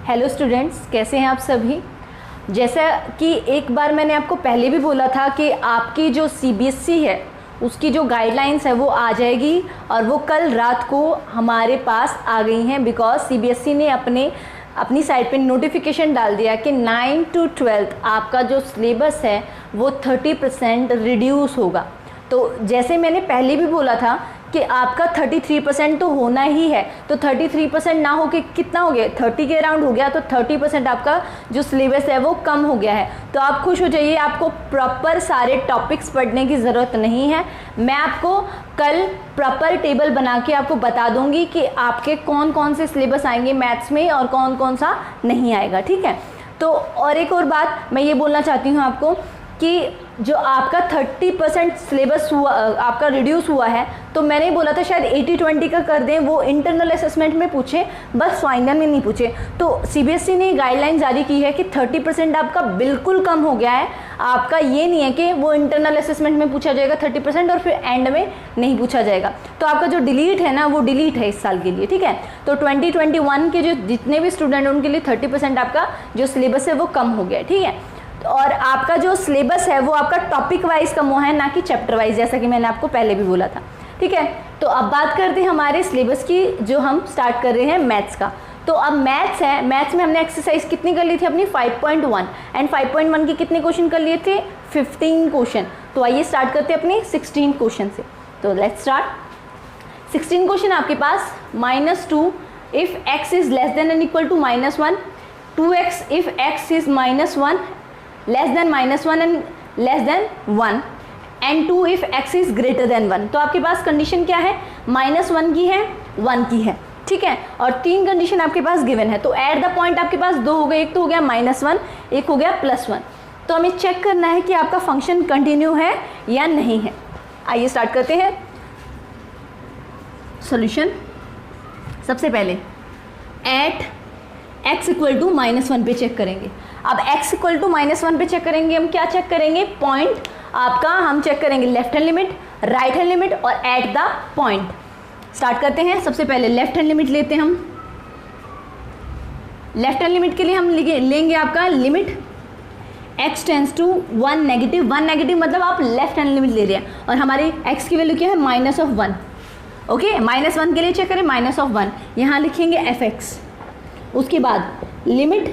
Hello students, कैसे हैं आप सभी। जैसा कि एक बार मैंने आपको पहले भी बोला था कि आपकी जो सीबीएसई है उसकी जो गाइडलाइंस है वो आ जाएगी और वो कल रात को हमारे पास आ गई हैं, बिकॉज सीबीएसई ने अपनी साइट पे नोटिफिकेशन डाल दिया कि 9 to 12 आपका जो सिलेबस है वो 30% रिड्यूस होगा। तो जैसे मैंने पहले भी बोला था कि आपका 33% तो होना ही है, तो 33% ना हो के कितना हो गया, 30 के अराउंड हो गया, तो 30% आपका जो सिलेबस है वो कम हो गया है। तो आप खुश हो जाइए, आपको प्रॉपर सारे टॉपिक्स पढ़ने की ज़रूरत नहीं है। मैं आपको कल प्रॉपर टेबल बना के आपको बता दूंगी कि आपके कौन कौन से सिलेबस आएंगे मैथ्स में और कौन कौन सा नहीं आएगा, ठीक है। तो और एक और बात मैं ये बोलना चाहती हूँ आपको कि जो आपका 30% सिलेबस हुआ, आपका रिड्यूस हुआ है, तो मैंने बोला था शायद 80-20 का कर दें, वो इंटरनल असेसमेंट में पूछे, बस फाइनल में नहीं पूछे। तो सीबीएसई ने गाइडलाइन जारी की है कि 30% आपका बिल्कुल कम हो गया है। आपका ये नहीं है कि वो इंटरनल असेसमेंट में पूछा जाएगा 30% और फिर एंड में नहीं पूछा जाएगा। तो आपका जो डिलीट है ना, वो डिलीट है इस साल के लिए, ठीक है। तो 2021 के जो जितने भी स्टूडेंट हैं उनके लिए 30% आपका जो सिलेबस है वो कम हो गया है, ठीक है। और आपका जो सिलेबस है वो आपका टॉपिक वाइज कम हुआ है, ना कि चैप्टर वाइज, जैसा कि मैंने आपको पहले भी बोला था, ठीक है। तो अब बात करते हैं हमारे सिलेबस की, जो हम स्टार्ट कर रहे हैं मैथ्स का। तो अब मैथ्स है, मैथ्स में हमने एक्सरसाइज कितनी कर ली थी अपनी 5.1, एंड 5.1 के कितने क्वेश्चन कर लिए थे 15 क्वेश्चन। तो आइए स्टार्ट करते हैं अपने 16 क्वेश्चन से। तो लेट्स स्टार्ट। 16 क्वेश्चन आपके पास -2 if x is less than and equal to -1, 2x if x is -1 less than -1 and less than 1, and 2 if x is greater than 1। तो आपके पास कंडीशन क्या है, -1 की है, 1 की है, ठीक है। और 3 कंडीशन आपके पास गिवन है। तो एट द पॉइंट आपके पास 2 हो गए, एक तो हो गया -1, एक हो गया +1। तो हमें चेक करना है कि आपका फंक्शन कंटिन्यू है या नहीं है। आइए स्टार्ट करते हैं सॉल्यूशन। सबसे पहले एट x इक्वल टू -1 पे चेक करेंगे। अब x इक्वल टू -1 पे चेक करेंगे, हम क्या चेक करेंगे, पॉइंट आपका हम चेक करेंगे left hand limit, right hand limit और एट द पॉइंट। स्टार्ट करते हैं। सबसे पहले लेफ्ट हैंड लिमिट लेते हैं हम। लेफ्ट हैंड लिमिट के लिए हम लेंगे आपका limit x tends to 1 negative, 1 negative मतलब आप लेफ्ट हैंड लिमिट ले रहे हैं, और हमारी x की वैल्यू क्या है -1, ओके। -1 के लिए चेक करें -1, यहाँ लिखेंगे fx। उसके बाद limit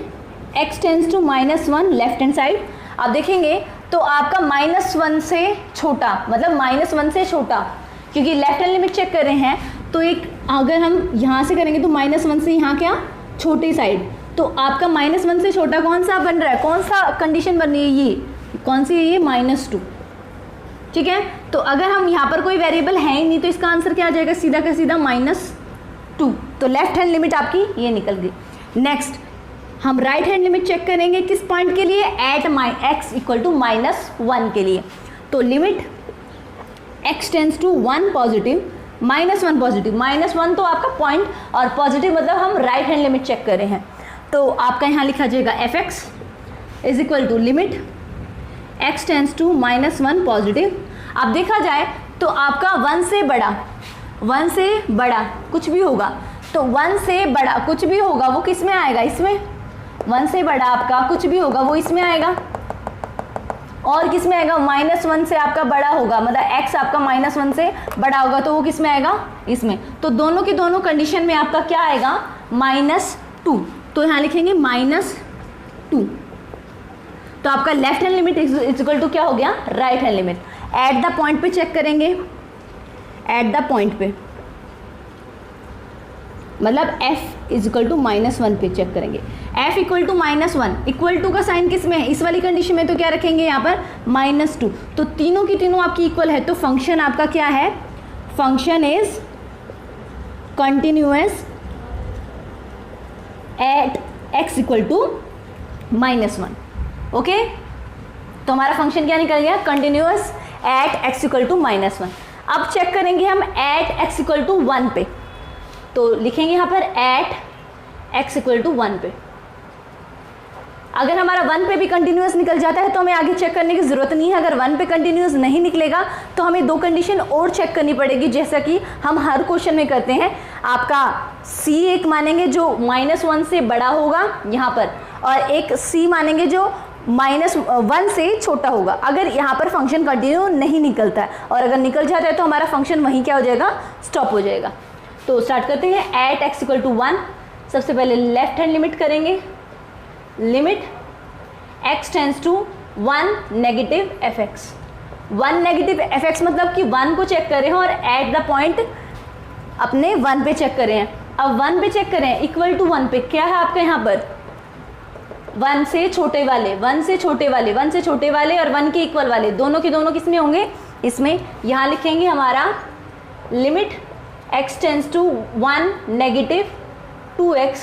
x tends to -1 left hand side. आप देखेंगे तो आपका -1 से छोटा, मतलब -1 से छोटा, क्योंकि लेफ्ट हैंड लिमिट चेक कर रहे हैं, तो एक अगर हम यहाँ से करेंगे तो -1 से यहाँ क्या छोटी साइड, तो आपका -1 से छोटा कौन सा बन रहा है, कौन सा कंडीशन बन रही है, ये कौन सी है, ये -2, ठीक है। तो अगर हम यहाँ पर कोई वेरिएबल है ही नहीं, तो इसका आंसर क्या आ जाएगा, सीधा का सीधा -2। तो लेफ्ट हैंड लिमिट आपकी ये निकल गई। नेक्स्ट हम राइट हैंड लिमिट चेक करेंगे, किस पॉइंट के लिए, एट x इक्वल टू -1 के लिए। तो limit x tends to 1 positive, -1 positive, -1 तो आपका पॉइंट, और पॉजिटिव मतलब हम राइट हैंड लिमिट चेक कर रहे हैं। तो आपका यहाँ लिखा जाएगा fx is equal to limit x tends to -1 positive. अब देखा जाए तो आपका 1 से बड़ा कुछ भी होगा, तो 1 से बड़ा कुछ भी होगा वो किस में आएगा, इसमें। 1 से बड़ा आपका कुछ भी होगा वो इसमें आएगा, और किस में आएगा, -1 से आपका बड़ा होगा, मतलब x आपका -1 से बड़ा होगा तो वो किस में आएगा, इसमें। तो दोनों की दोनों कंडीशन में आपका क्या आएगा, -2। तो यहाँ लिखेंगे -2। तो आपका left hand limit is equal to क्या हो गया, right hand limit. At the point पे चेक करेंगे, एट द पॉइंट पे मतलब f इज इक्वल टू -1 पे चेक करेंगे। f equal to -1, equal to का साइन किस में है, इस वाली कंडीशन में, तो क्या रखेंगे यहाँ पर -2। तो तीनों की तीनों आपकी इक्वल है, तो फंक्शन आपका क्या है, function is continuous at x equal to -1, okay. तो हमारा फंक्शन क्या निकल गया, continuous at x equal to -1। अब चेक करेंगे हम एट x इक्वल टू 1 पे, तो लिखेंगे यहाँ पर एट x इक्वल टू 1 पे। अगर हमारा 1 पे भी कंटिन्यूस निकल जाता है तो हमें आगे चेक करने की ज़रूरत नहीं है। अगर 1 पे कंटिन्यूस नहीं निकलेगा तो हमें 2 कंडीशन और चेक करनी पड़ेगी, जैसा कि हम हर क्वेश्चन में करते हैं। आपका C एक मानेंगे जो -1 से बड़ा होगा यहाँ पर, और एक C मानेंगे जो -1 से छोटा होगा, अगर यहाँ पर फंक्शन कंटिन्यू नहीं निकलता है। और अगर निकल जाता है तो हमारा फंक्शन वहीं क्या हो जाएगा, स्टॉप हो जाएगा। तो स्टार्ट करते हैं। एट x = 1, सबसे पहले लेफ्ट हैंड लिमिट करेंगे। Limit x tends to 1 negative fx। 1 negative fx मतलब कि 1 को चेक करें और एट द पॉइंट अपने 1 पे चेक करें। अब 1 पे चेक करें, इक्वल टू 1 पे क्या है आपका यहाँ पर, 1 से छोटे वाले, 1 से छोटे वाले, 1 से छोटे वाले और 1 के इक्वल वाले, दोनों के दोनों किस में होंगे, इसमें। यहाँ लिखेंगे हमारा limit x tends to 1 negative 2x,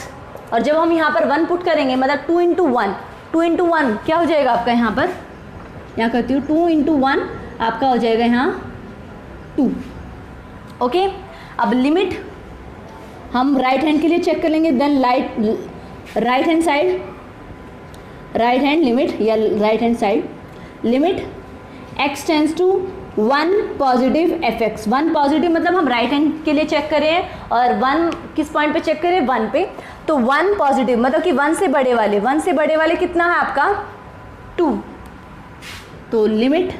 और जब हम यहाँ पर 1 पुट करेंगे मतलब 2 × 1, 2 × 1 क्या हो जाएगा आपका यहाँ पर, यहाँ करती हूँ 2 × 1 आपका हो जाएगा यहाँ 2। ओके, अब लिमिट हम राइट हैंड के लिए चेक कर लेंगे। Then right hand side, right hand limit या right hand side, limit x tends to 1 positive fx। 1 positive मतलब हम राइट हैंड के लिए चेक करें और 1 किस पॉइंट पे चेक करें, 1 पे। तो 1 पॉजिटिव मतलब कि 1 से बड़े वाले, 1 से बड़े वाले कितना है आपका 2। तो limit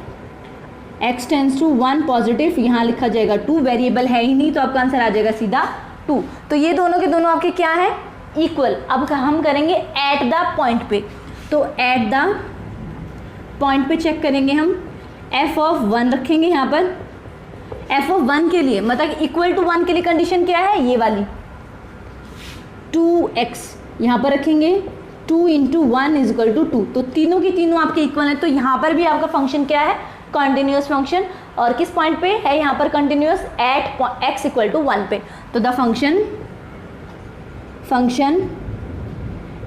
x tends to 1 positive, यहाँ लिखा जाएगा 2, वेरिएबल है ही नहीं तो आपका आंसर आ जाएगा सीधा 2। तो ये दोनों के दोनों आपके क्या है, इक्वल। अब हम करेंगे एट द पॉइंट पे, तो एट द पॉइंट पे चेक करेंगे हम। f(1) रखेंगे यहाँ पर। f(1) के लिए मतलब इक्वल टू 1 के लिए कंडीशन क्या है, ये वाली 2x यहाँ पर रखेंगे। 2 × 1 = 2, तो तीनों की तीनों आपके इक्वल हैं। तो यहाँ पर भी आपका फंक्शन क्या है, कॉन्टिन्यूस फंक्शन, और किस पॉइंट पे है यहाँ पर कॉन्टिन्यूस, एट x = 1 पे। तो the function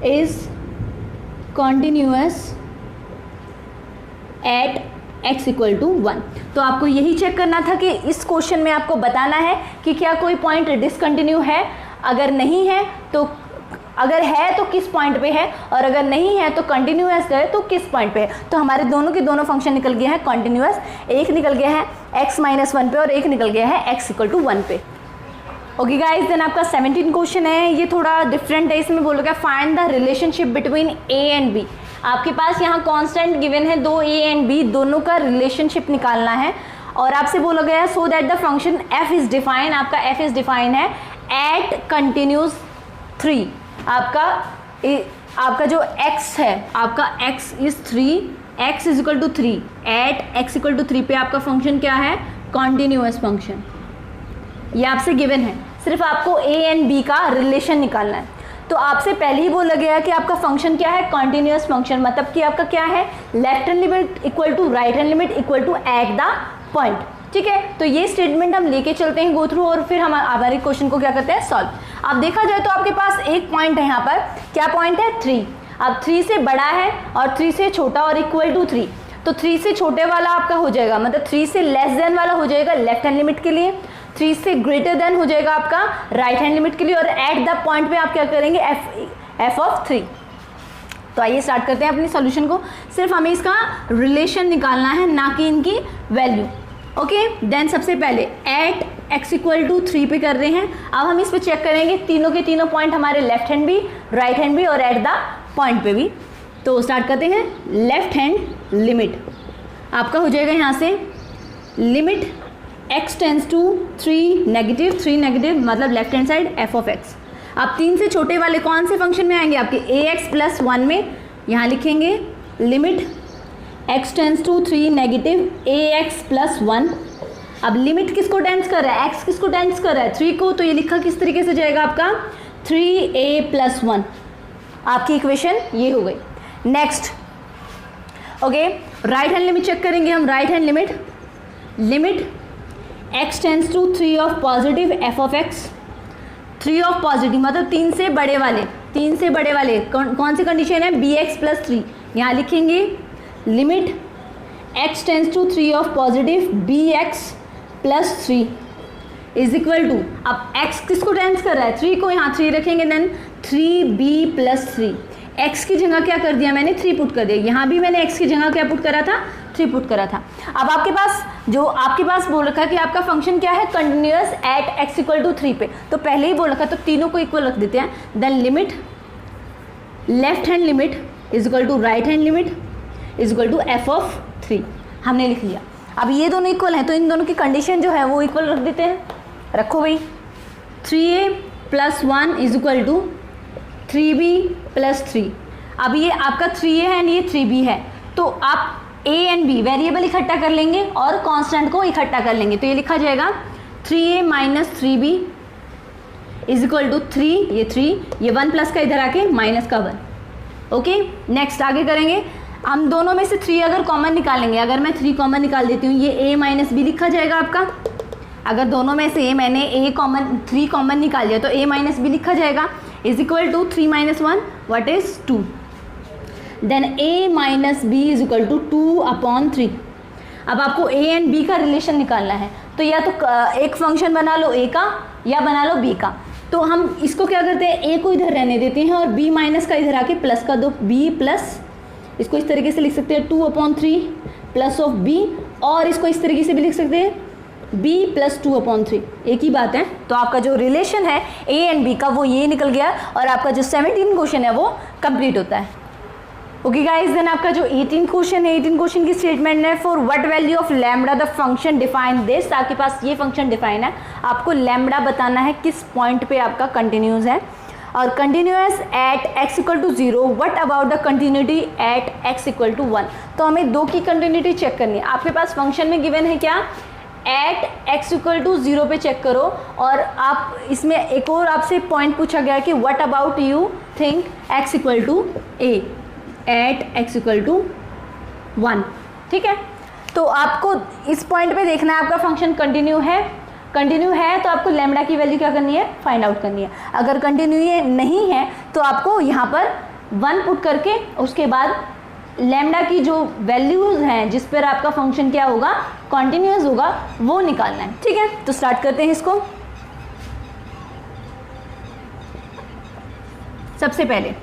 is continuous at x = 1। तो आपको यही चेक करना था कि इस क्वेश्चन में आपको बताना है कि क्या कोई पॉइंट डिसकंटिन्यू है, अगर नहीं है तो, अगर है तो किस पॉइंट पे है, और अगर नहीं है तो कंटिन्यूअस है तो किस पॉइंट पे है। तो हमारे दोनों के दोनों फंक्शन निकल गया है कॉन्टिन्यूअस, एक निकल गया है x - 1 पे और एक निकल गया है x = 1 पे। ओके गाइस, देन आपका 17 क्वेश्चन है, ये थोड़ा डिफरेंट है। इसमें बोलोगे find the relationship between a and b। आपके पास यहाँ कांस्टेंट गिवन है, दो a एंड b, दोनों का रिलेशनशिप निकालना है। और आपसे बोला गया है so that the function f is define, आपका f इज डिफाइन है एट कंटिन्यूस 3। आपका जो x है, आपका x is 3, x = 3, at x = 3 पे आपका फंक्शन क्या है, कॉन्टिन्यूअस फंक्शन। ये आपसे गिवन है, सिर्फ आपको a एंड b का रिलेशन निकालना है। तो आपसे पहले ही बोला गया कि आपका फंक्शन क्या है, कॉन्टिन्यूअस फंक्शन, मतलब कि आपका क्या है, left hand limit equal to right hand limit equal to at the point. ठीक है, तो ये स्टेटमेंट हम लेके चलते हैं गो थ्रू, और फिर हम हमारे क्वेश्चन को क्या करते हैं, सॉल्व। अब देखा जाए तो आपके पास एक पॉइंट है यहाँ पर, क्या पॉइंट है, 3। अब 3 से बड़ा है और 3 से छोटा और इक्वल टू 3, तो 3 से छोटे वाला आपका हो जाएगा, मतलब 3 से लेस देन वाला हो जाएगा लेफ्ट हैंड लिमिट के लिए, 3 से ग्रेटर देन हो जाएगा आपका राइट हैंड लिमिट के लिए, और एट द पॉइंट पे आप क्या करेंगे, f(3). तो आइए स्टार्ट करते हैं अपनी सॉल्यूशन को। सिर्फ हमें इसका रिलेशन निकालना है, ना कि इनकी वैल्यू। ओके, देन सबसे पहले एट x = 3 पे कर रहे हैं। अब हम इस पे चेक करेंगे तीनों के तीनों पॉइंट हमारे लेफ्ट हैंड भी, राइट हैंड भी और एट द पॉइंट पे भी। तो स्टार्ट करते हैं। लेफ्ट हैंड लिमिट आपका हो जाएगा यहाँ से limit x tends to 3 negative, 3 negative मतलब लेफ्ट हैंड साइड f(x). अब 3 से छोटे वाले कौन से फंक्शन में आएंगे, आपके ax + 1 में। यहाँ लिखेंगे limit x tends to 3 negative ax + 1। अब लिमिट किसको टेंड्स कर रहा है, x किसको टेंड्स कर रहा है, 3 को, तो ये लिखा किस तरीके से जाएगा आपका 3a + 1। आपकी इक्वेशन ये हो गई। Next, okay, right hand limit check करेंगे हम। Right hand limit x tends to 3 of positive f(x). 3 of positive मतलब 3 से बड़े वाले, 3 से बड़े वाले कौन सी कंडीशन है, bx + 3। यहाँ लिखेंगे limit x tends to 3 of positive bx + 3 is equal to, अब x किसको टेंड्स कर रहा है, 3 को, यहाँ 3 रखेंगे, देन 3b + 3। x की जगह क्या कर दिया मैंने, 3 पुट कर दिया। यहाँ भी मैंने x की जगह क्या पुट करा था, 3 पुट करा था। अब आपके पास बोल रखा है कि आपका फंक्शन क्या है, continuous at x equal to 3 पे, तो पहले ही बोल रखा है तो तीनों को इक्वल रख देते हैं। Then limit left hand limit is equal to right hand limit is equal to f of 3 हमने लिख लिया। अब ये दोनों इक्वल हैं तो इन दोनों की कंडीशन जो है वो इक्वल रख देते हैं। रखो भाई, 3a + 1 is equal to 3b + 3। अब ये आपका 3a है एंड ये 3b है, तो आप a एंड b वेरिएबल इकट्ठा कर लेंगे और कांस्टेंट को इकट्ठा कर लेंगे, तो ये लिखा जाएगा 3a - 3b is equal to 3, ये 3, ये 1 प्लस का इधर आके माइनस का 1। ओके, नेक्स्ट आगे करेंगे। हम दोनों में से 3 अगर कॉमन निकालेंगे, अगर मैं 3 कॉमन निकाल देती हूँ, ये a - b लिखा जाएगा आपका। अगर दोनों में से मैंने 3 कॉमन निकाल दिया तो a - b लिखा जाएगा is equal to 3 - 1 what is 2। Then a - b is equal to 2/3। अब आपको a एंड b का रिलेशन निकालना है, तो या तो एक फंक्शन बना लो a का या बना लो b का। तो हम इसको क्या करते हैं, a को इधर रहने देते हैं और b माइनस का इधर आके प्लस का दो, b प्लस, इसको इस तरीके से लिख सकते हैं 2/3 प्लस ऑफ b, और इसको इस तरीके से भी लिख सकते हैं b + 2/3, एक ही बात है। तो आपका जो रिलेशन है a एंड b का वो ये निकल गया और आपका जो 17 क्वेश्चन है वो कंप्लीट होता है। ओके गाइस, देन आपका जो 18 क्वेश्चन है, 18 क्वेश्चन की स्टेटमेंट है for what value of lambda the function define this. आपके पास ये फंक्शन डिफाइन है, आपको लैम्बडा बताना है किस पॉइंट पे आपका कंटिन्यूस है, और continuous at x equal to 0, what about the continuity at x equal to 1। तो हमें 2 की कंटिन्यूटी चेक करनी है। आपके पास फंक्शन में गिवन है क्या, एट x इक्वल टू 0 पे चेक करो, और आप इसमें एक और आपसे पॉइंट पूछा गया कि what about you think x equal to a at x equal to 1। ठीक है, तो आपको इस पॉइंट पे देखना है आपका फंक्शन कंटिन्यू है तो आपको लैम्बडा की वैल्यू क्या करनी है, फाइंड आउट करनी है। अगर कंटिन्यू नहीं है तो आपको यहाँ पर 1 पुट करके उसके बाद लैम्बडा की जो वैल्यूज हैं जिस पर आपका फंक्शन क्या होगा, कॉन्टिन्यूस होगा, वो निकालना है। ठीक है, तो स्टार्ट करते हैं इसको। सबसे पहले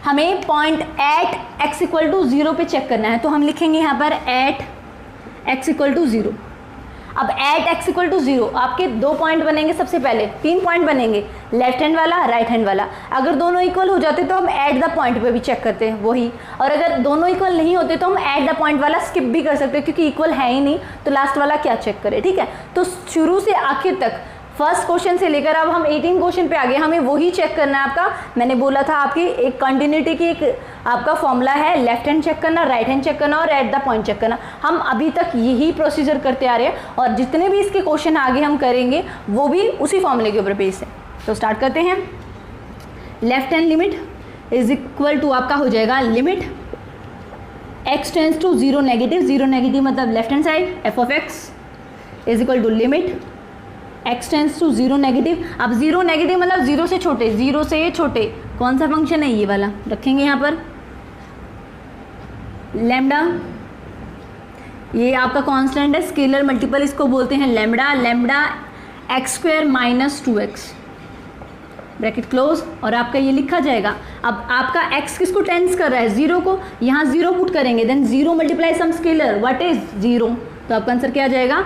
हमें point at x equal to 0 पे चेक करना है, तो हम लिखेंगे यहाँ पर एट x इक्वल टू 0। अब एट x इक्वल टू 0 आपके 2 पॉइंट बनेंगे, सबसे पहले 3 पॉइंट बनेंगे, लेफ्ट हैंड वाला राइट हैंड वाला। अगर दोनों इक्वल हो जाते तो हम एट द पॉइंट पे भी चेक करते हैं वही, और अगर दोनों इक्वल नहीं होते तो हम एट द पॉइंट वाला स्किप भी कर सकते हैं, क्योंकि इक्वल है ही नहीं तो लास्ट वाला क्या चेक करें। ठीक है, तो शुरू से आखिर तक फर्स्ट क्वेश्चन से लेकर अब हम 18 क्वेश्चन पे आ गए, हमें वही चेक करना है आपका। मैंने बोला था आपकी एक कंटिन्यूटी की एक आपका फॉर्मूला है, लेफ्ट हैंड चेक करना, राइट हैंड चेक करना और एट द पॉइंट चेक करना। हम अभी तक यही प्रोसीजर करते आ रहे हैं और जितने भी इसके क्वेश्चन आगे हम करेंगे वो भी उसी फॉर्मूले के ऊपर बेस है। तो स्टार्ट करते हैं। Left hand limit is equal to आपका हो जाएगा limit x tends to 0 negative, 0 negative मतलब left hand side, f of x is equal to limit x tends to 0 negative. अब 0 नेगेटिव मतलब 0 से छोटे, 0 से छोटे कौन सा फंक्शन है, ये वाला रखेंगे यहाँ पर। लैम्बडा ये आपका कांस्टेंट है, स्केलर मल्टीपल इसको बोलते हैं lambda. Lambda x² - 2x bracket close, और आपका ये लिखा जाएगा। अब आपका x किसको टेंस कर रहा है, 0 को, यहाँ 0 पुट करेंगे, then 0 multiply some scalar what is 0, तो आपका आंसर क्या आ जाएगा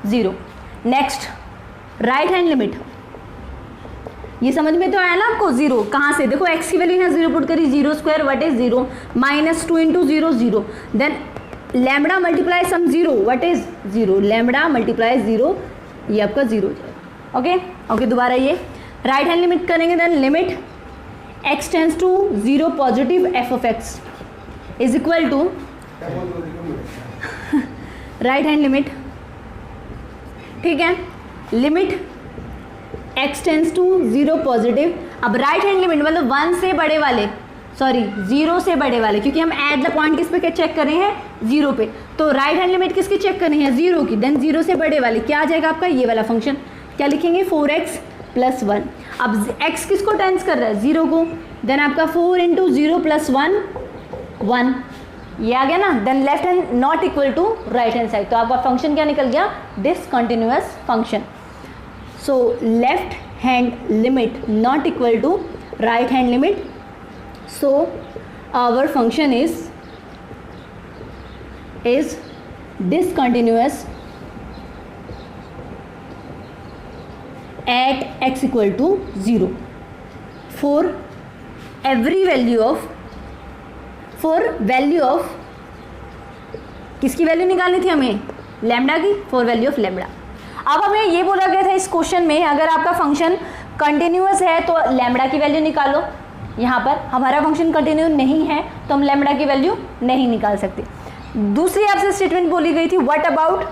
0। नेक्स्ट राइट हैंड लिमिट, ये समझ में तो आया ना आपको, 0 कहाँ से, देखो x की वैल्यू यहाँ 0 पुट करी, 0² what is 0, -2 × 0 0, then lambda multiply some 0 what is 0, lambda multiply 0, ये आपका 0 हो जाएगा। ओके ओके, दोबारा ये राइट हैंड लिमिट करेंगे, then limit x tends to 0 positive f of x is equal to right hand limit, ठीक है, limit x tends to 0 positive. अब राइट हैंड लिमिट मतलब 1 से बड़े वाले, सॉरी 0 से बड़े वाले, क्योंकि हम एट द पॉइंट किस पे चेक कर रहे हैं 0 पे, तो राइट हैंड लिमिट किसकी चेक करनी है 0 की, देन 0 से बड़े वाले क्या आ जाएगा आपका ये वाला फंक्शन, क्या लिखेंगे 4x + 1। अब x किसको टेंस कर रहा है 0 को, देन आपका 4 × 0 + 1 1, ये आ गया ना, then left hand not equal to right hand side, तो आपका फंक्शन क्या निकल गया discontinuous function. So left hand limit not equal to right hand limit, so our function is discontinuous at x equal to 0 for value of किसकी value निकालनी थी हमें, lambda की, फॉर वैल्यू ऑफ लैम्डा। अब हमें ये बोला गया था इस क्वेश्चन में अगर आपका फंक्शन कंटिन्यूअस है तो लैम्डा की वैल्यू निकालो। यहाँ पर हमारा फंक्शन कंटिन्यू नहीं है तो हम लैम्डा की वैल्यू नहीं निकाल सकते। दूसरी आपसे स्टेटमेंट बोली गई थी what about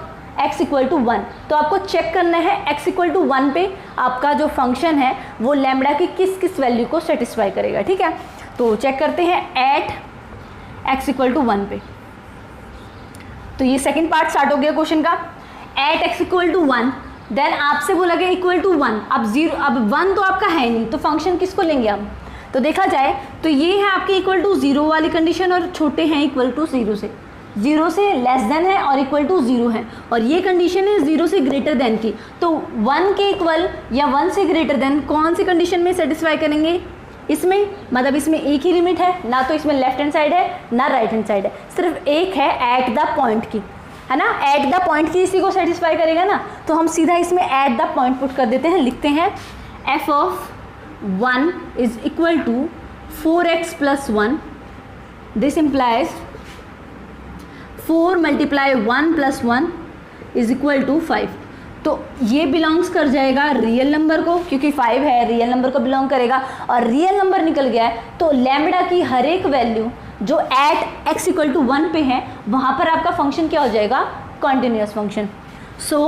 x equal to 1, तो आपको चेक करना है x इक्वल टू 1 पे आपका जो फंक्शन है वो लैम्डा की किस किस वैल्यू को सेटिस्फाई करेगा। ठीक है, तो चेक करते हैं एट x इक्वल टू 1 पे। तो ये सेकंड पार्ट स्टार्ट हो गया क्वेश्चन का, at x equal to 1, then आपसे बोला गया इक्वल टू 1। अब 1 तो आपका है नहीं तो फंक्शन किसको लेंगे हम, तो देखा जाए तो ये है आपके इक्वल टू 0 वाली कंडीशन और छोटे हैं इक्वल टू 0 से लेस देन है और इक्वल टू 0 है, और ये कंडीशन है 0 से ग्रेटर देन की। तो 1 के इक्वल या 1 से ग्रेटर देन कौन सी कंडीशन में सेटिस्फाई करेंगे, इसमें, मतलब इसमें एक ही लिमिट है ना, तो इसमें लेफ्ट हैंड साइड है ना राइट हैंड साइड है, सिर्फ एक है एट द पॉइंट की, है ना, एट द पॉइंट की इसी को सेटिस्फाई करेगा ना। तो हम सीधा इसमें एट द पॉइंट पुट कर देते हैं, लिखते हैं f of 1 is equal to 4x plus 1, this implies 4 multiply 1 plus 1 is equal to 5। तो ये बिलोंग्स कर जाएगा रियल नंबर को, क्योंकि 5 है रियल नंबर को बिलोंग करेगा, और रियल नंबर निकल गया है तो लैम्डा की हर एक वैल्यू जो एट x इक्वल टू 1 पे है वहाँ पर आपका फंक्शन क्या हो जाएगा, continuous function. So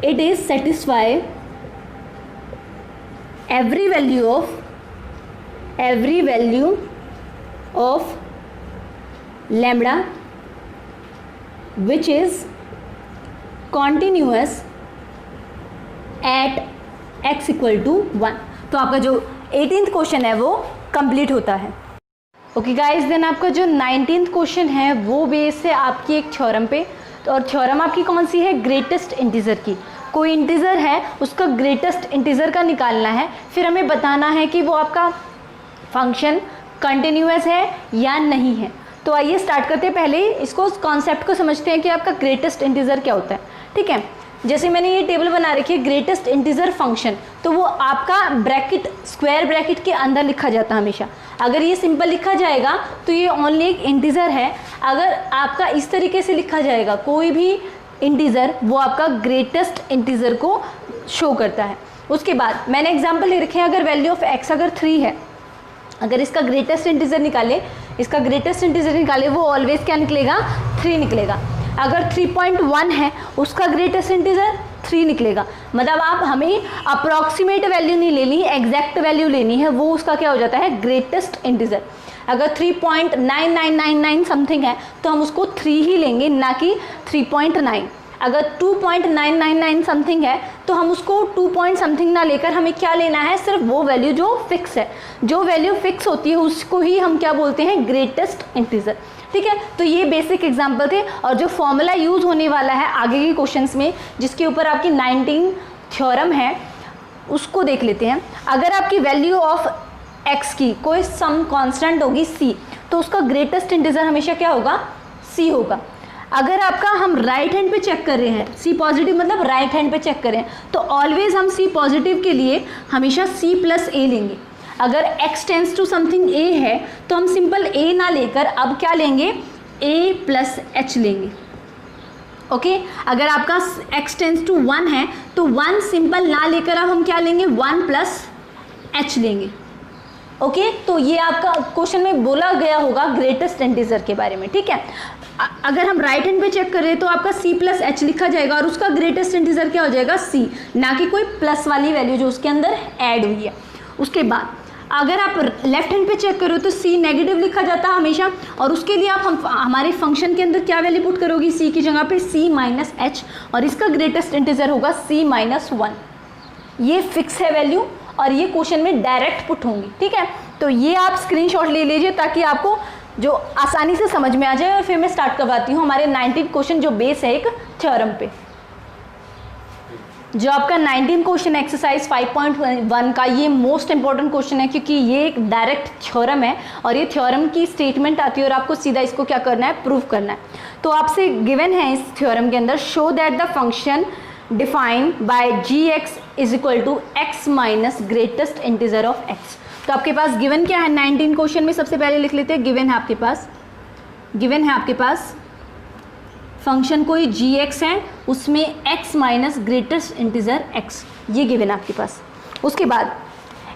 it is satisfy every value of lambda which is continuous at x equal to 1। तो आपका जो 18th क्वेश्चन है वो कंप्लीट होता है। ओके गाइस, देन आपका जो 19th क्वेश्चन है वो बेस है आपकी एक थ्योरम पे, तो और थ्योरम आपकी कौन सी है, ग्रेटेस्ट इंटीजर की। कोई इंटीजर है उसका ग्रेटेस्ट इंटीजर का निकालना है, फिर हमें बताना है कि वो आपका फंक्शन कंटिन्यूअस है या नहीं है। तो आइए स्टार्ट करते हैं, पहले इसको कॉन्सेप्ट को समझते हैं कि आपका ग्रेटेस्ट इंटीजर क्या होता है। ठीक है, जैसे मैंने ये टेबल बना रखी है ग्रेटेस्ट इंटीजर फंक्शन, तो वो आपका ब्रैकेट, स्क्वायर ब्रैकेट के अंदर लिखा जाता है हमेशा। अगर ये सिंपल लिखा जाएगा तो ये ओनली एक इंटीजर है, अगर आपका इस तरीके से लिखा जाएगा कोई भी इंटीजर, वो आपका ग्रेटेस्ट इंटीजर को शो करता है। उसके बाद मैंने एग्जाम्पल ले रखे हैं, अगर वैल्यू ऑफ x अगर 3 है, अगर इसका ग्रेटेस्ट इंटीजर निकाले, वो ऑलवेज क्या निकलेगा, 3 निकलेगा। अगर 3.1 है उसका ग्रेटेस्ट इंटीजर 3 निकलेगा। मतलब आप हमें अप्रॉक्सीमेट वैल्यू नहीं लेनी, एग्जैक्ट वैल्यू लेनी है, वो उसका क्या हो जाता है, ग्रेटेस्ट इंटीजर। अगर 3.9999 समथिंग है तो हम उसको 3 ही लेंगे, ना कि 3.9। अगर 2.999 समथिंग है तो हम उसको 2 पॉइंट समथिंग ना लेकर हमें क्या लेना है, सिर्फ वो वैल्यू जो फिक्स है। जो वैल्यू फिक्स होती है उसको ही हम क्या बोलते हैं, ग्रेटेस्ट इंटीजर। ठीक है, तो ये बेसिक एग्जांपल थे, और जो फॉर्मूला यूज़ होने वाला है आगे के क्वेश्चंस में जिसके ऊपर आपकी 19 थ्योरम है उसको देख लेते हैं। अगर आपकी वैल्यू ऑफ x की कोई सम कांस्टेंट होगी c, तो उसका ग्रेटेस्ट इंटीजर हमेशा क्या होगा, c होगा। अगर आपका हम राइट हैंड पे चेक कर रहे हैं, c पॉजिटिव मतलब राइट हैंड पे चेक करें, तो ऑलवेज हम c पॉजिटिव के लिए हमेशा c प्लस a लेंगे। अगर x tends to something a है तो हम सिंपल a ना लेकर अब क्या लेंगे, a प्लस h लेंगे। ओके, अगर आपका x टेंस टू 1 है तो 1 सिंपल ना लेकर अब हम क्या लेंगे, 1 प्लस h लेंगे। ओके, तो ये आपका क्वेश्चन में बोला गया होगा ग्रेटेस्ट इंटीजर के बारे में। ठीक है, अगर हम राइट हैंड पे चेक करें तो आपका c प्लस h लिखा जाएगा और उसका ग्रेटेस्ट इंटीजर क्या हो जाएगा, c, ना कि कोई प्लस वाली वैल्यू जो उसके अंदर ऐड हुई है। उसके बाद अगर आप लेफ्ट हैंड पे चेक करो तो c नेगेटिव लिखा जाता है हमेशा, और उसके लिए आप हमारे फंक्शन के अंदर क्या वैल्यू पुट करोगी, c की जगह पे c माइनस h, और इसका ग्रेटेस्ट इंटीजर होगा c माइनस 1। ये फिक्स है वैल्यू और ये क्वेश्चन में डायरेक्ट पुट होंगी। ठीक है, तो ये आप स्क्रीनशॉट ले लीजिए ताकि आपको जो आसानी से समझ में आ जाए। और फिर मैं स्टार्ट करवाती हूँ हमारे 19 क्वेश्चन जो बेस है एक थ्योरम पे। जो आपका 19 क्वेश्चन एक्सरसाइज 5.1 का ये मोस्ट इंपॉर्टेंट क्वेश्चन है, क्योंकि ये एक डायरेक्ट थ्योरम है और ये थ्योरम की स्टेटमेंट आती है और आपको सीधा इसको क्या करना है, प्रूव करना है। तो आपसे गिवन है इस थ्योरम के अंदर, show that the function defined by gx is equal to x minus greatest integer of x। तो आपके पास गिवन क्या है 19 क्वेश्चन में, सबसे पहले लिख लेते हैं। गिवन है आपके पास फंक्शन कोई gx है, उसमें x minus greatest integer x, ये गिवन है आपके पास। उसके बाद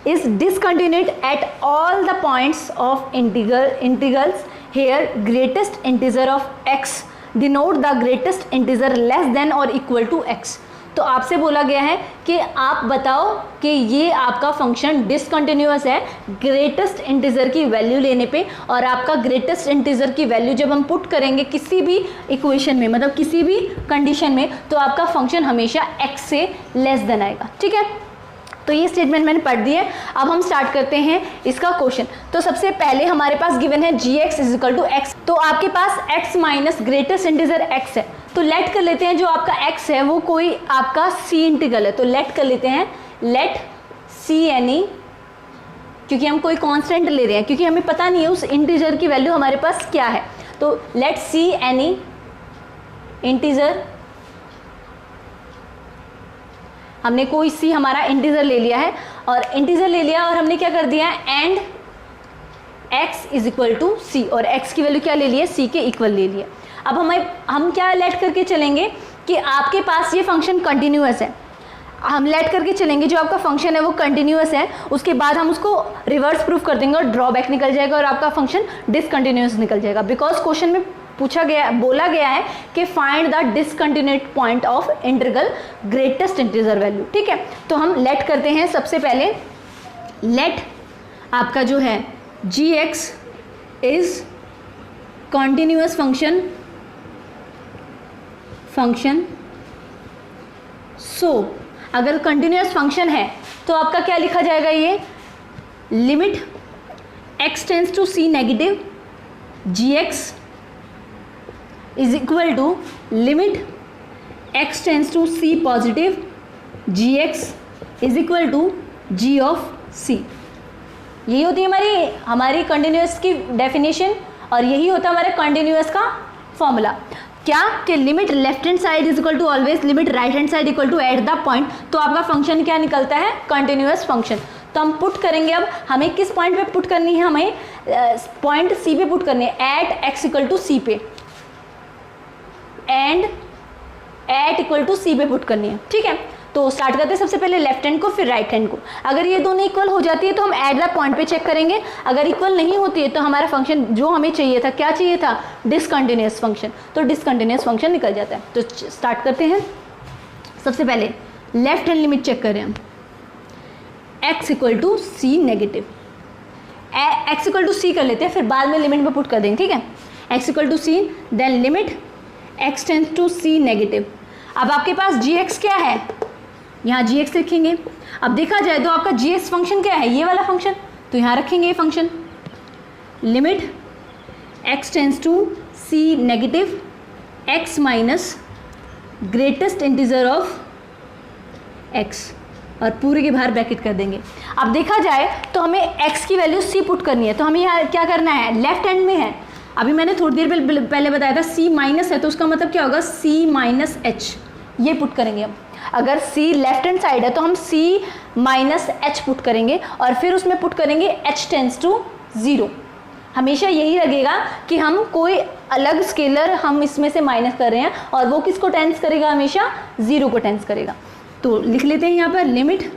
is discontinued at all the points of integrals here greatest integer of x denote the greatest integer less than और इक्वल टू x। तो आपसे बोला गया है कि आप बताओ कि ये आपका फंक्शन डिसकंटिन्यूअस है ग्रेटेस्ट इंटीजर की वैल्यू लेने पे, और आपका ग्रेटेस्ट इंटीजर की वैल्यू जब हम पुट करेंगे किसी भी इक्वेशन में, मतलब किसी भी कंडीशन में, तो आपका फंक्शन हमेशा x से लेस देन आएगा। ठीक है, तो ये स्टेटमेंट मैंने पढ़ दी है। अब हम स्टार्ट करते हैं इसका क्वेश्चन। तो सबसे पहले हमारे पास गिवन है gx is equal to x, तो आपके पास x minus greatest integer x है। तो लेट कर लेते हैं जो आपका x है वो कोई आपका c इंटीग्रल है, तो लेट कर लेते हैं, लेट c एनी, क्योंकि हम कोई कांस्टेंट ले रहे हैं, क्योंकि हमें पता नहीं है उस इंटीजर की वैल्यू हमारे पास क्या है। तो लेट c एनी इंटीजर, हमने कोई c हमारा इंटीजर ले लिया है, और इंटीजर ले लिया और हमने क्या कर दिया है, and x is equal to c, और x की वैल्यू क्या ले लिया, c के इक्वल ले लिया। अब हम क्या लेट करके चलेंगे कि आपके पास ये फंक्शन कंटिन्यूअस है, हम लेट करके चलेंगे जो आपका फंक्शन है वो कंटिन्यूअस है, उसके बाद हम उसको रिवर्स प्रूफ कर देंगे और ड्रॉबैक निकल जाएगा और आपका फंक्शन डिसकंटिन्यूअस निकल जाएगा। बिकॉज क्वेश्चन में बोला गया है कि find the discontinuity point of integral greatest integer value. ठीक है, तो हम लेट करते हैं। सबसे पहले लेट आपका जो है gx is continuous function so अगर कंटिन्यूअस फंक्शन है तो आपका क्या लिखा जाएगा, ये limit x tends to c negative gx is equal to limit x tends to c positive gx is equal to g of c। यही होती है हमारी कंटिन्यूअस की डेफिनेशन, और यही होता है हमारे कंटिन्यूअस का फॉर्मूला। क्या कि limit left hand side is equal to always limit right hand side equal to at the point, तो आपका फंक्शन क्या निकलता है, कंटिन्यूअस फंक्शन। तो हम पुट करेंगे, अब हमें किस पॉइंट पे पुट करनी है, हमें पॉइंट सी पे पुट करनी है, एट एक्स इक्वल टू सी पे, एंड एट इक्वल टू सी पे पुट करनी है। ठीक है, तो स्टार्ट करते हैं सबसे पहले लेफ्ट हैंड को फिर राइट हैंड को। अगर ये दोनों इक्वल हो जाती है तो हम एट द पॉइंट पे चेक करेंगे, अगर इक्वल नहीं होती है तो हमारा फंक्शन जो हमें चाहिए था, क्या चाहिए था, डिसकंटिन्यूअस फंक्शन, तो डिसकंटिन्यूअस फंक्शन निकल जाता है। तो स्टार्ट करते हैं। सबसे पहले लेफ्ट हैंड लिमिट चेक करें हम, x equal to C negative, x equal to C कर लेते हैं, फिर बाद में लिमिट में पुट कर देंगे। ठीक है, x equal to c, then limit x tends to c negative. अब आपके पास gx क्या है, यहाँ gx लिखेंगे। अब देखा जाए तो आपका gx फंक्शन क्या है, ये वाला फंक्शन, तो यहाँ रखेंगे ये function, limit x tends to c negative x minus greatest integer of x, और पूरे के बाहर ब्रैकेट कर देंगे। अब देखा जाए तो हमें x की वैल्यू c पुट करनी है, तो हमें यहाँ क्या करना है, लेफ्ट हैंड में है। अभी मैंने थोड़ी देर पहले बताया था c माइनस है, तो उसका मतलब क्या होगा, c माइनस h, ये पुट करेंगे हम। अगर c लेफ्ट हैंड साइड है तो हम c माइनस h पुट करेंगे, और फिर उसमें पुट करेंगे h टेंस टू 0। हमेशा यही लगेगा कि हम कोई अलग स्केलर हम इसमें से माइनस कर रहे हैं, और वो किसको टेंस करेगा, हमेशा 0 को टेंस करेगा। तो लिख लेते हैं यहाँ पर लिमिट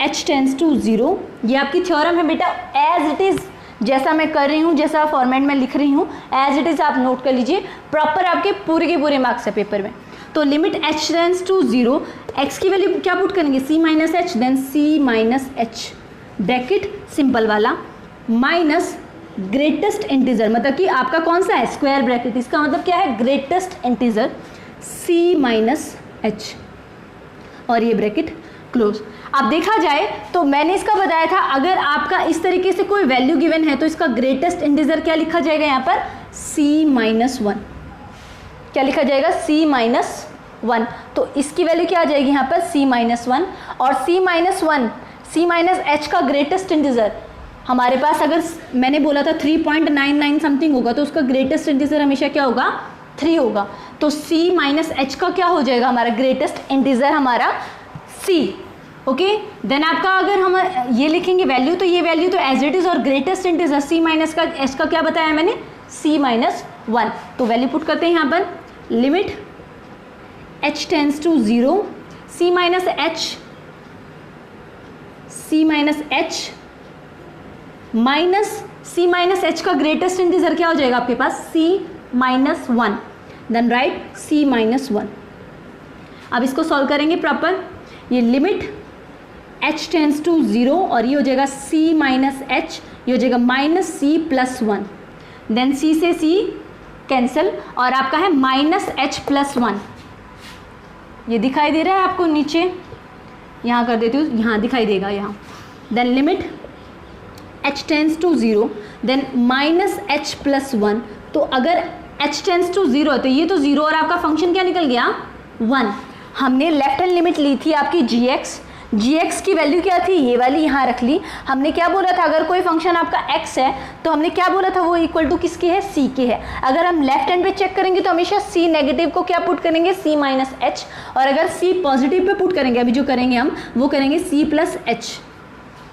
h टेंस टू 0। ये आपकी थ्योरम है बेटा, एज इट इज़ जैसा मैं कर रही हूँ, जैसा फॉर्मेट में लिख रही हूँ, एज इट इज़ आप नोट कर लीजिए, प्रॉपर आपके पूरे के पूरे मार्क्स है पेपर में। तो limit h tends to 0, x की वैल्यू क्या पुट करेंगे, c minus h, then c minus h, bracket simple वाला, माइनस ग्रेटेस्ट इंटीजर, मतलब कि आपका कौन सा है, स्क्वायर ब्रैकेट, इसका मतलब क्या है, greatest integer c minus H, और ये ब्रैकेट क्लोज। अब देखा जाए तो मैंने इसका बताया था, अगर आपका इस तरीके से कोई वैल्यू गिवन है तो इसका ग्रेटेस्ट इंटीजर क्या लिखा जाएगा, यहाँ पर c माइनस 1, क्या लिखा जाएगा, c माइनस 1, तो इसकी वैल्यू क्या आ जाएगी यहाँ पर c माइनस 1, और c minus 1 c minus h का ग्रेटेस्ट इंटीजर हमारे पास, अगर मैंने बोला था 3.99 समथिंग होगा तो उसका ग्रेटेस्ट इंटीजर हमेशा क्या होगा 3 होगा, तो c माइनस h का क्या हो जाएगा हमारा ग्रेटेस्ट इंटीजर हमारा c। ओके, देन आपका अगर हम ये लिखेंगे वैल्यू, तो ये वैल्यू तो एज इट इज, और ग्रेटेस्ट इंटीजर c माइनस का h का क्या बताया मैंने c माइनस 1, तो वैल्यू पुट करते हैं यहाँ पर, limit h tends to 0, c minus h minus c minus h का ग्रेटेस्ट इंटीजर क्या हो जाएगा आपके पास c minus 1, then right c minus 1। अब इसको सॉल्व करेंगे प्रॉपर, ये लिमिट h टेंड्स टू 0 और ये हो जाएगा c माइनस h, ये हो जाएगा minus c plus 1, then c से c कैंसिल और आपका है माइनस h प्लस 1। ये दिखाई दे रहा है आपको नीचे, यहाँ कर देती हूँ, यहाँ दिखाई देगा यहाँ, then limit h tends to 0 then minus h plus 1, तो अगर h टेंड्स टू 0 है तो ये तो 0 और आपका फंक्शन क्या निकल गया 1। हमने लेफ्ट हैंड लिमिट ली थी आपकी gx की वैल्यू क्या थी, ये वाली यहाँ रख ली। हमने क्या बोला था, अगर कोई फंक्शन आपका x है तो हमने क्या बोला था वो इक्वल टू किसकी है c की है। अगर हम लेफ्ट हैंड पे चेक करेंगे तो हमेशा c नेगेटिव को क्या पुट करेंगे c माइनस h, और अगर c पॉजिटिव पे पुट करेंगे, अभी जो करेंगे हम वो करेंगे c प्लस h,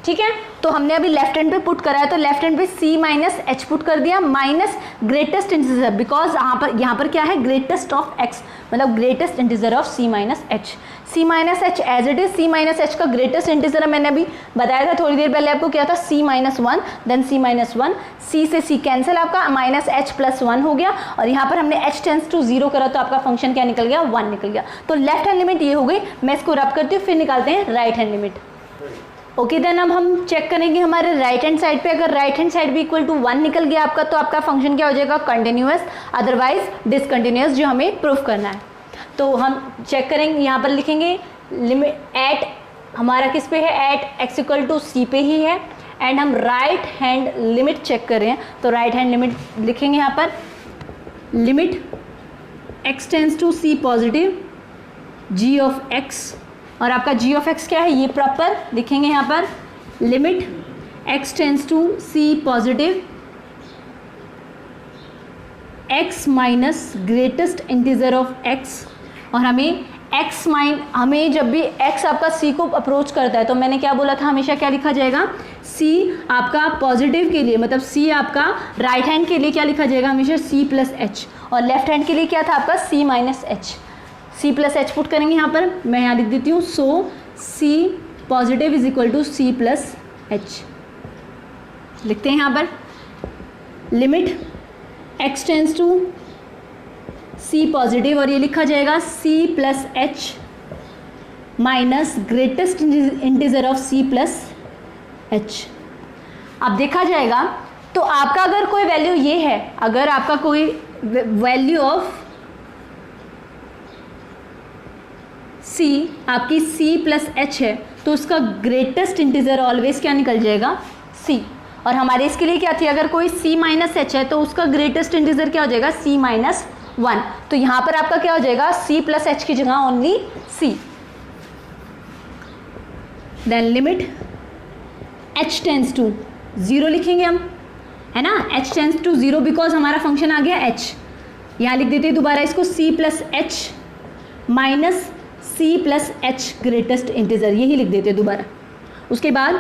ठीक है। तो हमने अभी लेफ्ट हैंड पे पुट करा है, तो लेफ्ट हैंड पे c माइनस h पुट कर दिया, माइनस ग्रेटेस्ट इंटीजर, बिकॉज यहाँ पर क्या है ग्रेटेस्ट ऑफ x, मतलब greatest integer of c minus h। c minus h as it is, c minus h का ग्रेटेस्ट इंटीजर है, मैंने अभी बताया था थोड़ी देर पहले आपको क्या था, c minus 1 then c minus 1, c से c कैंसिल, आपका माइनस h प्लस 1 हो गया, और यहाँ पर हमने h टेंड्स टू 0 करा तो आपका फंक्शन क्या निकल गया 1 निकल गया। तो लेफ्ट हैंड लिमिट ये हो गई, मैं इसको रब करती हूँ, फिर निकालते हैं right hand limit. Okay, then अब हम चेक करेंगे हमारे राइट हैंड साइड पे, अगर राइट हैंड साइड भी इक्वल टू 1 निकल गया आपका तो आपका फंक्शन क्या हो जाएगा कंटिन्यूअस, अदरवाइज डिसकंटिन्यूअस, जो हमें प्रूफ करना है। तो हम चेक करेंगे, यहाँ पर लिखेंगे लिमिट एट, हमारा किस पे है at x equal to c पे ही है, एंड हम राइट हैंड लिमिट चेक कर रहे हैं, तो राइट हैंड लिमिट लिखेंगे यहाँ पर, limit x tends to c positive g of x, और आपका g ऑफ x क्या है ये प्रॉपर लिखेंगे यहाँ पर, limit x tends to c positive x minus greatest integer of x, और हमें जब भी x आपका c को अप्रोच करता है तो मैंने क्या बोला था, हमेशा क्या लिखा जाएगा c आपका पॉजिटिव के लिए, मतलब c आपका राइट हैंड के लिए क्या लिखा जाएगा हमेशा c प्लस h, और लेफ्ट हैंड के लिए क्या था आपका c minus h, c plus h put करेंगे यहाँ पर, मैं यहाँ लिख देती हूँ, so c positive is equal to c plus h, लिखते हैं यहाँ पर, limit x tends to c positive, और ये लिखा जाएगा c plus h minus greatest integer of c plus h। अब देखा जाएगा तो आपका अगर कोई वैल्यू ये है, अगर आपका कोई वैल्यू ऑफ c आपकी c प्लस h है तो उसका ग्रेटेस्ट इंटीजर ऑलवेज क्या निकल जाएगा c, और हमारे इसके लिए क्या थी, अगर कोई c माइनस h है तो उसका ग्रेटेस्ट इंटीजर क्या हो जाएगा c माइनस 1, तो यहाँ पर आपका क्या हो जाएगा c प्लस h की जगह only c, then limit h tends to 0 लिखेंगे हम, है ना, h टेंड्स टू 0 बिकॉज हमारा फंक्शन आ गया h, यहाँ लिख देते हैं दोबारा इसको c plus h minus c plus h greatest integer, यही लिख देते हैं दोबारा। उसके बाद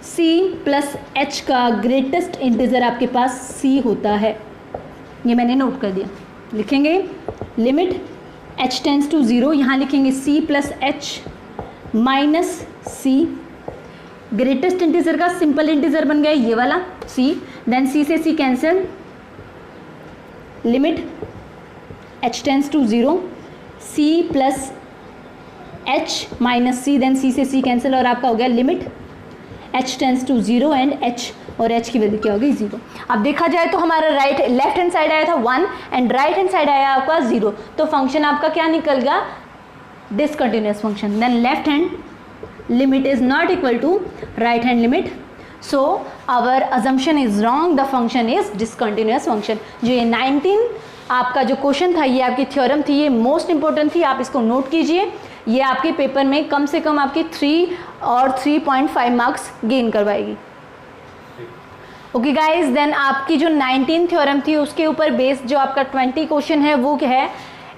c प्लस h का ग्रेटेस्ट इंटीजर आपके पास c होता है, ये मैंने नोट कर दिया, लिखेंगे लिमिट h टेंड्स टू 0, यहाँ लिखेंगे c plus h minus c, greatest integer का सिंपल इंटीजर बन गया ये वाला c, देन c से c cancel, limit h tends to 0, c plus h minus c, then c से c कैंसिल, और आपका हो गया limit h tends to 0 and h, और h की वैल्यू क्या हो गई 0। अब देखा जाए तो हमारा लेफ्ट हैंड साइड आया था 1 एंड राइट हैंड साइड आया आपका 0, तो फंक्शन आपका क्या निकल गया discontinuous function, then left hand limit is not equal to right hand limit, so our assumption is wrong, the function is discontinuous function. जो ये 19 आपका जो क्वेश्चन था, ये आपकी थ्योरम थी, ये मोस्ट इंपॉर्टेंट थी, आप इसको नोट कीजिए। ये आपके पेपर में कम से कम आपके 3 और 3.5 मार्क्स गेन करवाएगी। ओके गाइज, देन आपकी जो 19 थ्योरम थी उसके ऊपर बेस्ड जो आपका 20 क्वेश्चन है वो क्या है,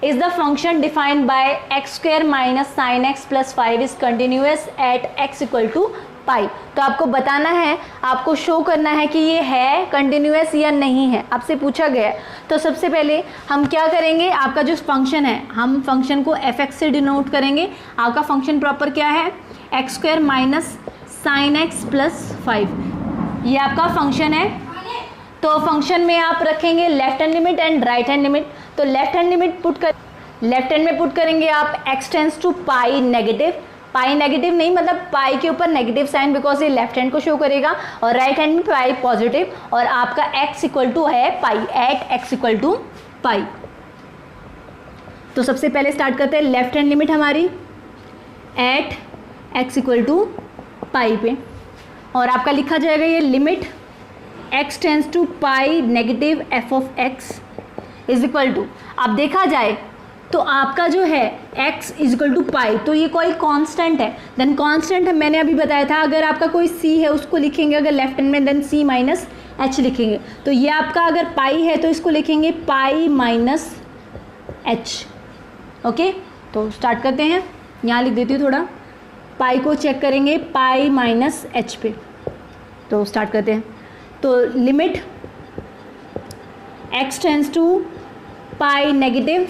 is the function defined by X square minus sine X plus 5 is continuous at X equal to pi. तो आपको बताना है, आपको शो करना है कि ये है कंटिन्यूअस या नहीं है, आपसे पूछा गया है। तो सबसे पहले हम क्या करेंगे, आपका जो फंक्शन है हम फंक्शन को एफ एक्स से डिनोट करेंगे। आपका फंक्शन प्रॉपर क्या है, x square minus sine X plus 5, ये आपका फंक्शन है। तो फंक्शन में आप रखेंगे left hand limit and right hand limit. तो left hand limit left hand में पुट करेंगे आप x tends to pi negative, pi negative नहीं मतलब पाई के ऊपर नेगेटिव साइन, बिकॉज ये लेफ्ट हैंड को शो करेगा, और राइट हैंड में पाई पॉजिटिव, और आपका x इक्वल टू है pi, at x equal to pi. तो सबसे पहले स्टार्ट करते हैं, लेफ्ट हैंड लिमिट हमारी at x equal to pi पे, और आपका लिखा जाएगा ये limit x tends to pi negative f of x is equal to, अब देखा जाए तो आपका जो है x is equal to pi, तो ये कोई कांस्टेंट है। देन कांस्टेंट मैंने अभी बताया था, अगर आपका कोई c है उसको लिखेंगे अगर लेफ्ट हैंड में, देन c माइनस h लिखेंगे। तो ये आपका अगर पाई है तो इसको लिखेंगे पाई माइनस h। ओके, तो स्टार्ट करते हैं, यहाँ लिख देती हूँ थोड़ा, पाई को चेक करेंगे पाई माइनस h पे। तो स्टार्ट करते हैं, तो limit x tends to pi negative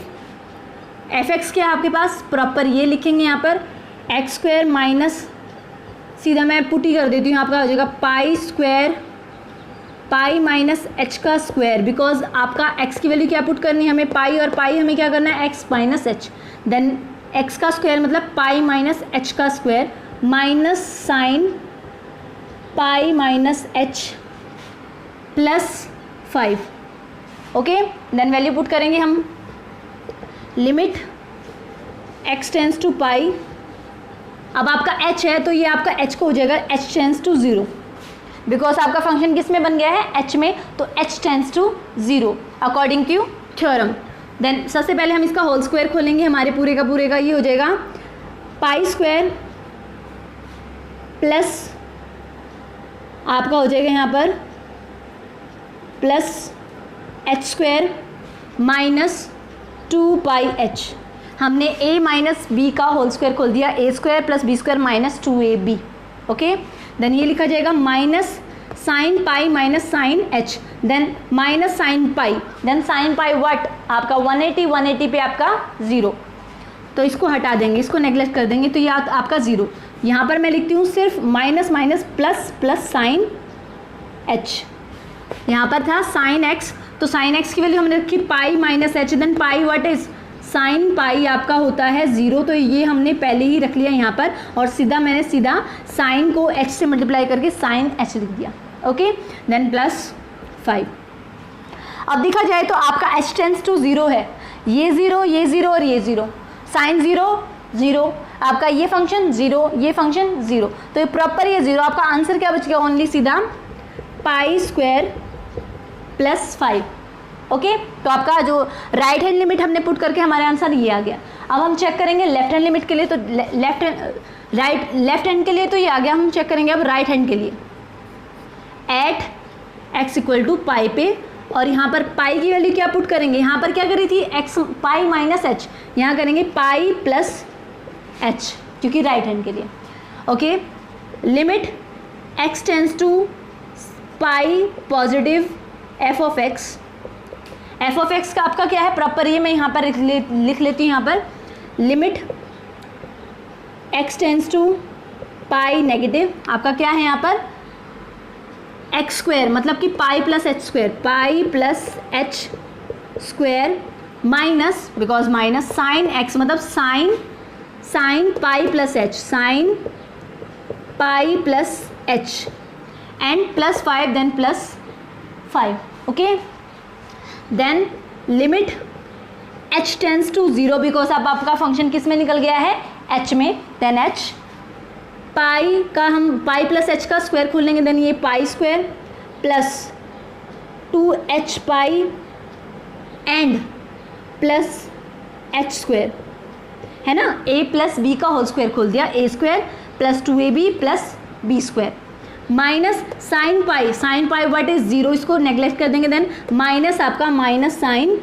f x क्या है आपके पास प्रॉपर, ये लिखेंगे यहाँ पर एक्स स्क्वायर माइनस, सीधा मैं पुट ही कर देती हूँ, आपका हो जाएगा pi square pi minus h का स्क्वायर, बिकॉज आपका एक्स की वैल्यू क्या पुट करनी है हमें, पाई, और पाई हमें क्या करना है x minus h, then x का स्क्वायर मतलब पाई माइनस एच का square minus sine pi minus h plus 5। Okay, then value put करेंगे हम, limit x tends to pi, अब आपका h है तो ये आपका h को हो जाएगा h टेंस टू 0, बिकॉज आपका फंक्शन किस में बन गया है h में, तो h tends to 0 according to theorem. Then सबसे पहले हम इसका होल स्क्वायर खोलेंगे, हमारे पूरे का ये हो जाएगा पाई स्क्वायर प्लस आपका हो जाएगा यहाँ पर plus h square minus 2 pi h, हमने a माइनस बी का होल स्क्वायर खोल दिया, a square plus b square minus 2ab। Okay, then ये लिखा जाएगा minus sine pi minus sine h, then minus sine pi, then sine pi what आपका 180 पे आपका 0, तो इसको हटा देंगे, इसको नेग्लेक्ट कर देंगे, तो ये आपका 0। यहाँ पर मैं लिखती हूँ सिर्फ minus minus plus plus sine h, यहाँ पर था साइन एक्स, तो साइन एक्स की वैल्यू हमने रखी pi minus h, then pi what is sine pi आपका होता है 0, तो ये हमने पहले ही रख लिया यहाँ पर, और मैंने सीधा साइन को एच से मल्टीप्लाई करके साइन एच लिख दिया। Okay, then plus 5। अब देखा जाए तो आपका एच टेंस टू 0 है, ये 0 और ये 0, साइन 0 आपका ये फंक्शन 0, ये फंक्शन 0, तो ये प्रॉपर ये 0, आपका आंसर क्या बच गया, ओनली सीधा पाई स्क्वायर प्लस 5। ओके, तो आपका जो राइट हैंड लिमिट हमने पुट करके हमारे आंसर ये आ गया। अब हम चेक करेंगे लेफ्ट हैंड लिमिट के लिए, तो लेफ्ट हैंड के लिए तो ये आ गया, हम चेक करेंगे अब राइट हैंड के लिए eight X equal to pi पे, और यहाँ पर पाई की वैल्यू क्या पुट करेंगे, यहाँ पर क्या करी थी एक्स पाई माइनस एच, यहाँ करेंगे पाई प्लस एच क्योंकि राइट हैंड के लिए। Okay, limit x tends to pi positive f of x का आपका क्या है प्रॉपर, ये मैं यहाँ पर लिख लेती हूँ, यहाँ पर limit x tends to pi negative आपका क्या है यहाँ पर एक्स स्क्वायर, मतलब कि pi plus h square, pi plus h square minus, because minus sine x मतलब sine pi plus h, sine pi plus h and plus 5, then plus 5। Okay, then limit h tends to 0, because अब आपका function किस में निकल गया है h में, then h pi का हम पाई प्लस h का स्क्वायर खोल लेंगे, देन ये pi square plus 2h pi and plus h square, है ना, ए प्लस बी का होल स्क्वायर खोल दिया, a square plus 2ab plus b square minus sine pi what is 0, इसको नेग्लेक्ट कर देंगे, देन माइनस आपका माइनस साइन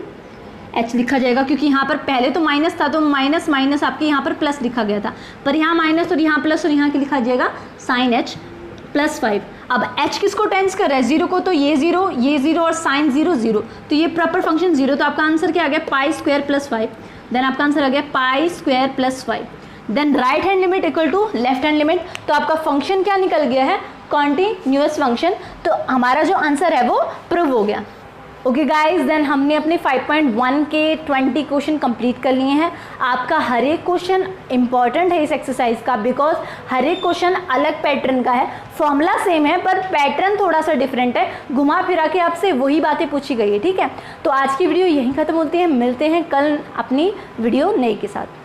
एच लिखा जाएगा, क्योंकि यहाँ पर पहले तो माइनस था तो माइनस माइनस आपके यहाँ पर प्लस लिखा गया था, पर यहाँ माइनस और यहाँ प्लस और यहाँ की लिखा जाएगा साइन एच प्लस 5। अब h किसको टेंस कर रहा है, 0 को, तो ये 0 और साइन 0 तो ये प्रॉपर फंक्शन 0, तो आपका आंसर क्या आ गया पाई स्क्वायर प्लस 5, देन आपका आंसर आ गया pi square plus 5। Then right hand limit equal to left hand limit, तो आपका फंक्शन क्या निकल गया है, कॉन्टिन्यूअस फंक्शन, तो हमारा जो आंसर है वो प्रूव हो गया। ओके गाइज, देन हमने अपने 5.1 के 20 क्वेश्चन कंप्लीट कर लिए हैं। आपका हर एक क्वेश्चन इंपॉर्टेंट है इस एक्सरसाइज का, बिकॉज हर एक क्वेश्चन अलग पैटर्न का है, फॉर्मूला सेम है पर पैटर्न थोड़ा सा डिफरेंट है, घुमा फिरा के आपसे वही बातें पूछी गई है। ठीक है, तो आज की वीडियो यहीं ख़त्म होती है, मिलते हैं कल अपनी वीडियो नई के साथ।